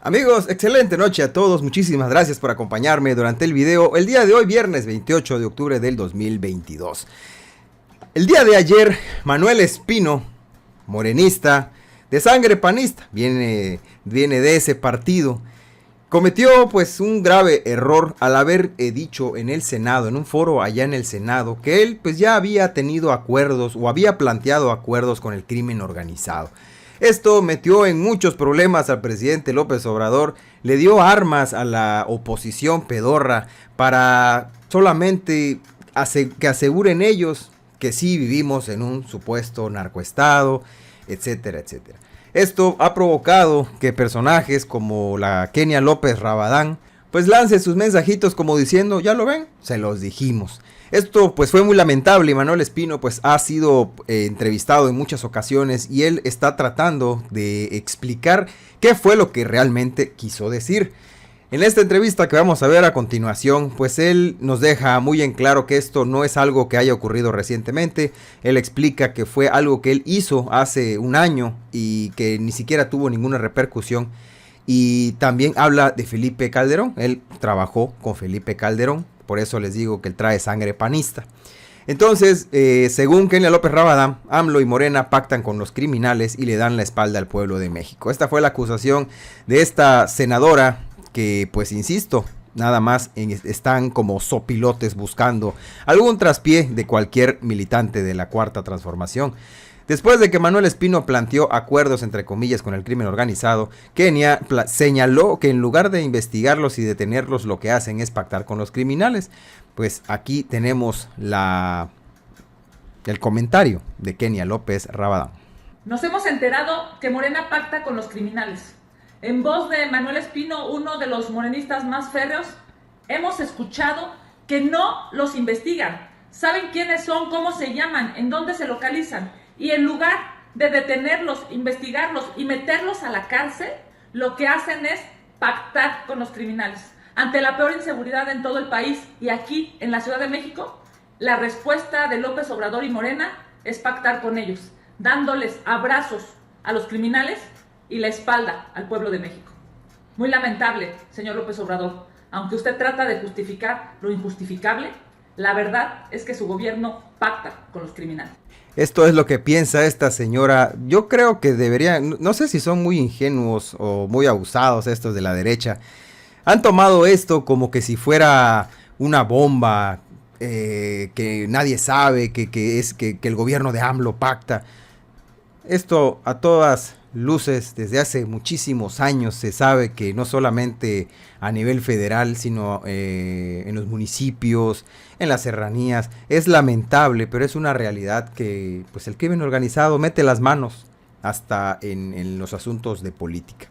Amigos, excelente noche a todos, muchísimas gracias por acompañarme durante el video el día de hoy, viernes 28 de octubre del 2022. El día de ayer, Manuel Espino, morenista, de sangre panista, viene de ese partido, cometió pues un grave error al haber dicho en el Senado, en un foro allá en el Senado, que él pues ya había tenido acuerdos o había planteado acuerdos con el crimen organizado. Esto metió en muchos problemas al presidente López Obrador, le dio armas a la oposición pedorra para solamente que aseguren ellos que sí vivimos en un supuesto narcoestado, etcétera, etcétera. Esto ha provocado que personajes como la Kenia López Rabadán pues lance sus mensajitos como diciendo, ya lo ven, se los dijimos. Esto pues fue muy lamentable y Manuel Espino pues ha sido entrevistado en muchas ocasiones y él está tratando de explicar qué fue lo que realmente quiso decir. En esta entrevista que vamos a ver a continuación, pues él nos deja muy en claro que esto no es algo que haya ocurrido recientemente. Él explica que fue algo que él hizo hace un año y que ni siquiera tuvo ninguna repercusión. Y también habla de Felipe Calderón, él trabajó con Felipe Calderón. Por eso les digo que él trae sangre panista. Entonces, según Kenia López Rabadán, AMLO y Morena pactan con los criminales y le dan la espalda al pueblo de México. Esta fue la acusación de esta senadora que, pues insisto, nada más están como sopilotes buscando algún traspié de cualquier militante de la Cuarta Transformación. Después de que Manuel Espino planteó acuerdos entre comillas con el crimen organizado, Kenia señaló que en lugar de investigarlos y detenerlos, lo que hacen es pactar con los criminales. Pues aquí tenemos el comentario de Kenia López Rabadán. Nos hemos enterado que Morena pacta con los criminales. En voz de Manuel Espino, uno de los morenistas más férreos, hemos escuchado que no los investigan. Saben quiénes son, cómo se llaman, en dónde se localizan. Y en lugar de detenerlos, investigarlos y meterlos a la cárcel, lo que hacen es pactar con los criminales. Ante la peor inseguridad en todo el país y aquí en la Ciudad de México, la respuesta de López Obrador y Morena es pactar con ellos, dándoles abrazos a los criminales y la espalda al pueblo de México. Muy lamentable, señor López Obrador. Aunque usted trata de justificar lo injustificable, la verdad es que su gobierno pacta con los criminales. Esto es lo que piensa esta señora. Yo creo que deberían, no sé si son muy ingenuos o muy abusados estos de la derecha. Han tomado esto como que si fuera una bomba que nadie sabe, que el gobierno de AMLO pacta. Esto a todas luces desde hace muchísimos años se sabe que no solamente a nivel federal sino en los municipios, en las serranías, es lamentable, pero es una realidad que pues el crimen organizado mete las manos hasta en los asuntos de política.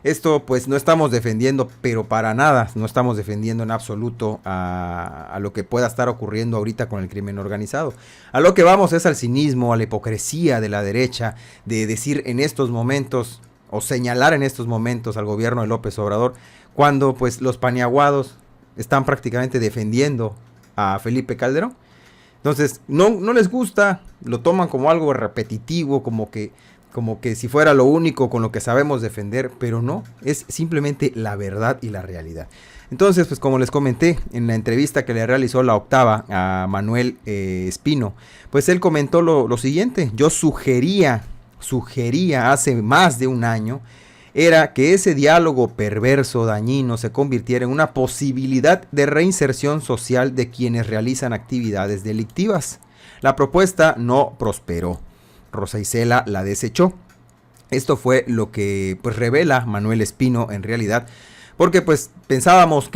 Esto pues no estamos defendiendo, pero para nada, no estamos defendiendo en absoluto a lo que pueda estar ocurriendo ahorita con el crimen organizado. A lo que vamos es al cinismo, a la hipocresía de la derecha, de decir en estos momentos, o señalar en estos momentos al gobierno de López Obrador, cuando pues los paniaguados están prácticamente defendiendo a Felipe Calderón. Entonces no les gusta, lo toman como algo repetitivo, como que si fuera lo único con lo que sabemos defender, pero no, es simplemente la verdad y la realidad. Entonces, pues como les comenté en la entrevista que le realizó La Octava a Manuel Espino, pues él comentó lo siguiente: yo sugería hace más de un año, era que ese diálogo perverso, dañino, se convirtiera en una posibilidad de reinserción social de quienes realizan actividades delictivas. La propuesta no prosperó. Rosa Isela la desechó. Esto fue lo que pues revela Manuel Espino en realidad, porque pues pensábamos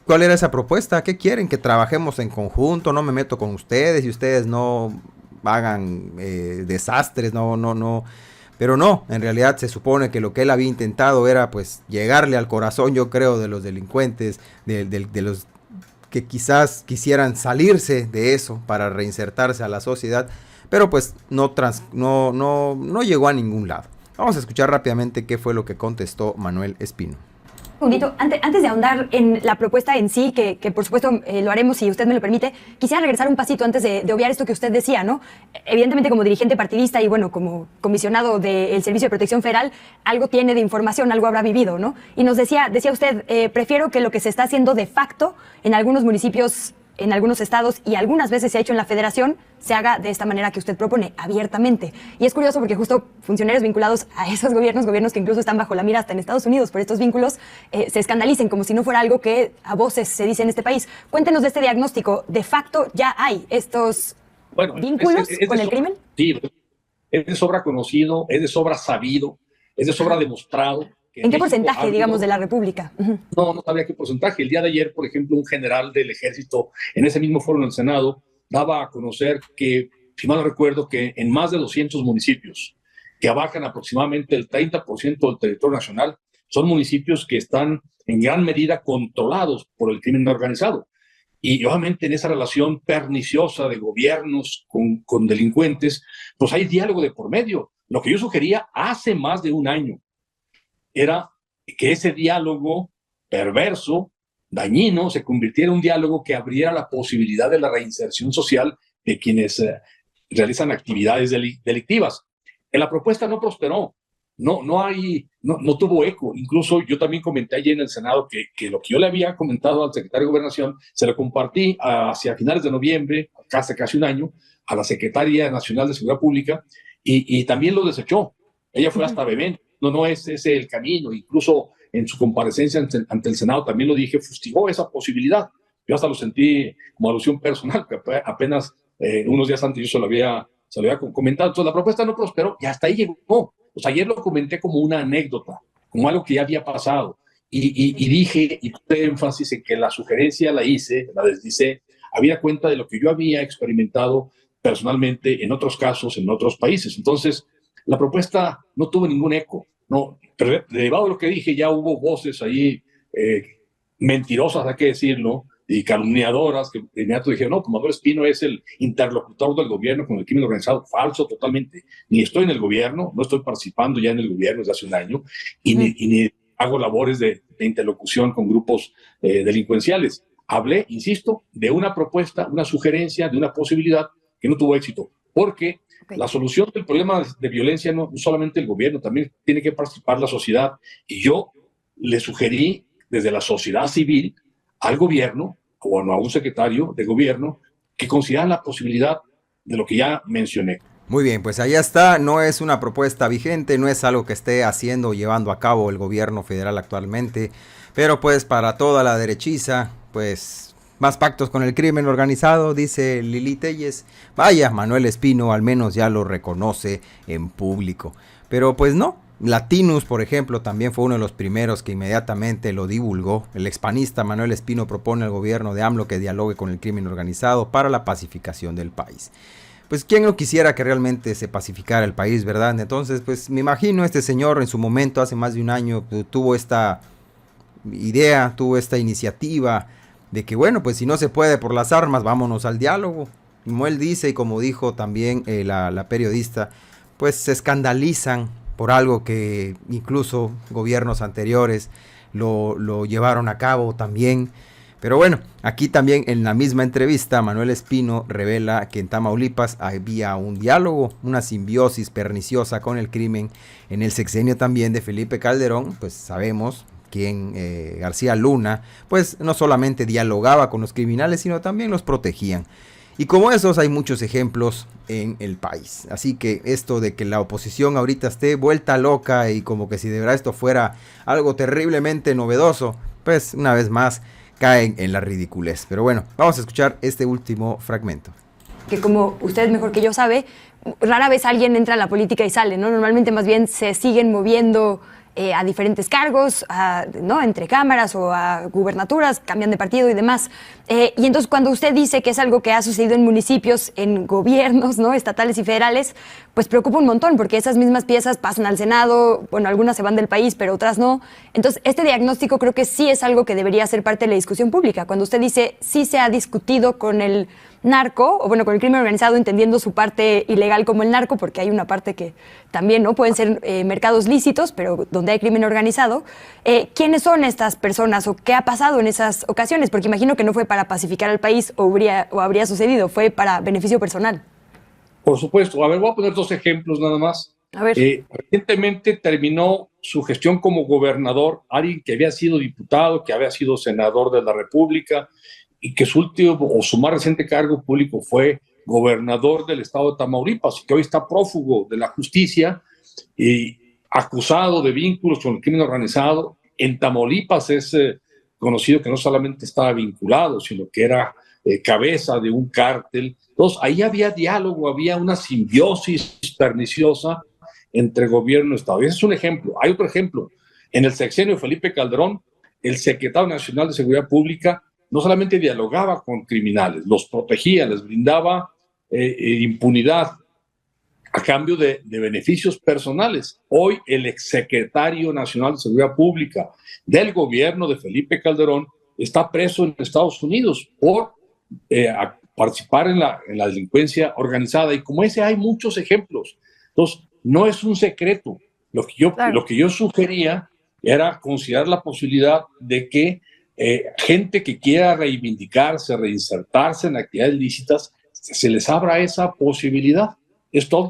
¿cuál era esa propuesta? ¿Qué quieren? Que trabajemos en conjunto, no me meto con ustedes y ustedes no hagan desastres, no. Pero no, en realidad se supone que lo que él había intentado era pues llegarle al corazón, yo creo, de los delincuentes, de los que quizás quisieran salirse de eso para reinsertarse a la sociedad. Pero pues no llegó a ningún lado. Vamos a escuchar rápidamente qué fue lo que contestó Manuel Espino. Segundito, antes de ahondar en la propuesta en sí, que por supuesto lo haremos si usted me lo permite, quisiera regresar un pasito antes de obviar esto que usted decía, ¿no? Evidentemente como dirigente partidista y bueno, como comisionado del Servicio de Protección Federal, algo tiene de información, algo habrá vivido, ¿no? Y nos decía usted, prefiero que lo que se está haciendo de facto en algunos municipios, en algunos estados y algunas veces se ha hecho en la federación, se haga de esta manera que usted propone, abiertamente. Y es curioso porque justo funcionarios vinculados a esos gobiernos que incluso están bajo la mira hasta en Estados Unidos por estos vínculos, se escandalicen como si no fuera algo que a voces se dice en este país. Cuéntenos de este diagnóstico. ¿De facto ya hay estos vínculos con el crimen? Sí, es de sobra conocido, es de sobra sabido, es de sobra demostrado. ¿En qué porcentaje, digamos, de la República? No sabía qué porcentaje. El día de ayer, por ejemplo, un general del ejército en ese mismo foro en el Senado daba a conocer que, si mal no recuerdo, que en más de 200 municipios que abarcan aproximadamente el 30% del territorio nacional, son municipios que están en gran medida controlados por el crimen organizado. Y obviamente en esa relación perniciosa de gobiernos con delincuentes, pues hay diálogo de por medio. Lo que yo sugería hace más de un año era que ese diálogo perverso, dañino, se convirtiera en un diálogo que abriera la posibilidad de la reinserción social de quienes realizan actividades delictivas. La propuesta no prosperó, no tuvo eco. Incluso yo también comenté ayer en el Senado que lo que yo le había comentado al secretario de Gobernación, se lo compartí hacia finales de noviembre, casi un año, a la Secretaría Nacional de Seguridad Pública, y también lo desechó. Ella fue hasta vehemente. No es ese el camino. Incluso en su comparecencia ante el Senado también lo dije, fustigó esa posibilidad. Yo hasta lo sentí como alusión personal, que apenas unos días antes yo se lo había comentado. Entonces la propuesta no prosperó y hasta ahí llegó. Pues ayer lo comenté como una anécdota, como algo que ya había pasado. Y dije, y puse énfasis en que la sugerencia la deslicé, había cuenta de lo que yo había experimentado personalmente en otros casos, en otros países. Entonces, la propuesta no tuvo ningún eco. No, pero derivado de lo que dije, ya hubo voces ahí mentirosas, hay que decirlo, y calumniadoras, que de inmediato dijeron, no, Amador Espino es el interlocutor del gobierno con el crimen organizado. Falso totalmente. Ni estoy en el gobierno, no estoy participando ya en el gobierno desde hace un año, y ni hago labores de interlocución con grupos delincuenciales. Hablé, insisto, de una propuesta, una sugerencia, de una posibilidad que no tuvo éxito, porque la solución del problema de violencia no solamente el gobierno, también tiene que participar la sociedad. Y yo le sugerí desde la sociedad civil al gobierno o a un secretario de gobierno que consideran la posibilidad de lo que ya mencioné. Muy bien, pues allá está. No es una propuesta vigente, no es algo que esté haciendo o llevando a cabo el gobierno federal actualmente, pero pues para toda la derechiza, pues más pactos con el crimen organizado, dice Lili Telles. Vaya, Manuel Espino al menos ya lo reconoce en público. Pero pues no, Latinus, por ejemplo, también fue uno de los primeros que inmediatamente lo divulgó. El expanista Manuel Espino propone al gobierno de AMLO que dialogue con el crimen organizado para la pacificación del país. Pues quién no quisiera que realmente se pacificara el país, ¿verdad? Entonces, pues me imagino este señor en su momento, hace más de un año, tuvo esta idea, tuvo esta iniciativa de que bueno, pues si no se puede por las armas, vámonos al diálogo. Como él dice y como dijo también la periodista, pues se escandalizan por algo que incluso gobiernos anteriores lo llevaron a cabo también. Pero bueno, aquí también en la misma entrevista Manuel Espino revela que en Tamaulipas había un diálogo, una simbiosis perniciosa con el crimen. En el sexenio también de Felipe Calderón, pues sabemos quien García Luna, pues no solamente dialogaba con los criminales, sino también los protegían. Y como esos hay muchos ejemplos en el país. Así que esto de que la oposición ahorita esté vuelta loca y como que si de verdad esto fuera algo terriblemente novedoso, pues una vez más caen en la ridiculez. Pero bueno, vamos a escuchar este último fragmento. Que como usted mejor que yo sabe, rara vez alguien entra a la política y sale, ¿no? Normalmente más bien se siguen moviendo a diferentes cargos, ¿no? Entre cámaras o a gubernaturas, cambian de partido y demás. Y entonces cuando usted dice que es algo que ha sucedido en municipios, en gobiernos, ¿no? Estatales y federales, pues preocupa un montón porque esas mismas piezas pasan al Senado, bueno, algunas se van del país, pero otras no. Entonces este diagnóstico creo que sí es algo que debería ser parte de la discusión pública. Cuando usted dice sí se ha discutido con el narco, o bueno, con el crimen organizado, entendiendo su parte ilegal como el narco, porque hay una parte que también no pueden ser mercados lícitos, pero donde hay crimen organizado. ¿Quiénes son estas personas o qué ha pasado en esas ocasiones? Porque imagino que no fue para pacificar al país o habría sucedido, fue para beneficio personal. Por supuesto. A ver, voy a poner 2 ejemplos nada más. A ver. Recientemente terminó su gestión como gobernador, alguien que había sido diputado, que había sido senador de la República y que su último o su más reciente cargo público fue gobernador del estado de Tamaulipas, y que hoy está prófugo de la justicia y acusado de vínculos con el crimen organizado. En Tamaulipas es conocido que no solamente estaba vinculado, sino que era cabeza de un cártel. Entonces, ahí había diálogo, había una simbiosis perniciosa entre gobierno y Estado. Y ese es un ejemplo. Hay otro ejemplo. En el sexenio de Felipe Calderón, el secretario nacional de Seguridad Pública no solamente dialogaba con criminales, los protegía, les brindaba impunidad a cambio de beneficios personales. Hoy el exsecretario nacional de Seguridad Pública del gobierno de Felipe Calderón está preso en Estados Unidos por participar en la delincuencia organizada. Y como ese hay muchos ejemplos. Entonces, no es un secreto. Lo que yo sugería era considerar la posibilidad de que gente que quiera reivindicarse, reinsertarse en actividades lícitas, se les abra esa posibilidad. Es todo.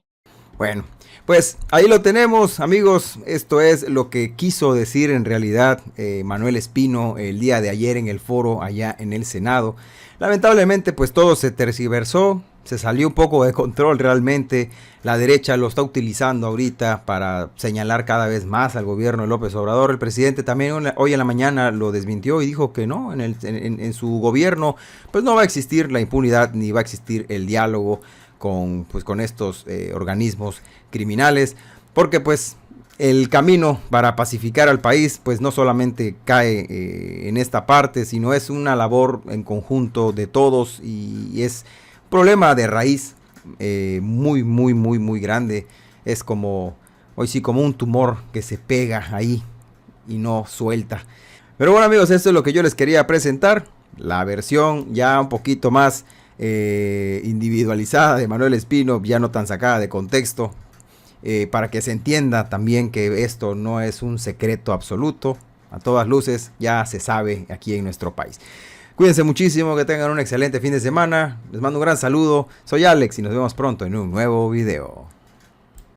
Bueno, pues ahí lo tenemos, amigos. Esto es lo que quiso decir en realidad Manuel Espino el día de ayer en el foro allá en el Senado. Lamentablemente, pues todo se tergiversó, se salió un poco de control realmente. La derecha lo está utilizando ahorita para señalar cada vez más al gobierno de López Obrador. El presidente también hoy en la mañana lo desmintió y dijo que no, en su gobierno pues no va a existir la impunidad ni va a existir el diálogo con estos organismos criminales, porque pues el camino para pacificar al país pues no solamente cae en esta parte, sino es una labor en conjunto de todos y es un problema de raíz muy grande. Es como, hoy sí, como un tumor que se pega ahí y no suelta. Pero bueno, amigos, esto es lo que yo les quería presentar, la versión ya un poquito más individualizada de Manuel Espino, ya no tan sacada de contexto, para que se entienda también que esto no es un secreto absoluto. A todas luces ya se sabe aquí en nuestro país. Cuídense muchísimo, que tengan un excelente fin de semana. Les mando un gran saludo. Soy Alex y nos vemos pronto en un nuevo video.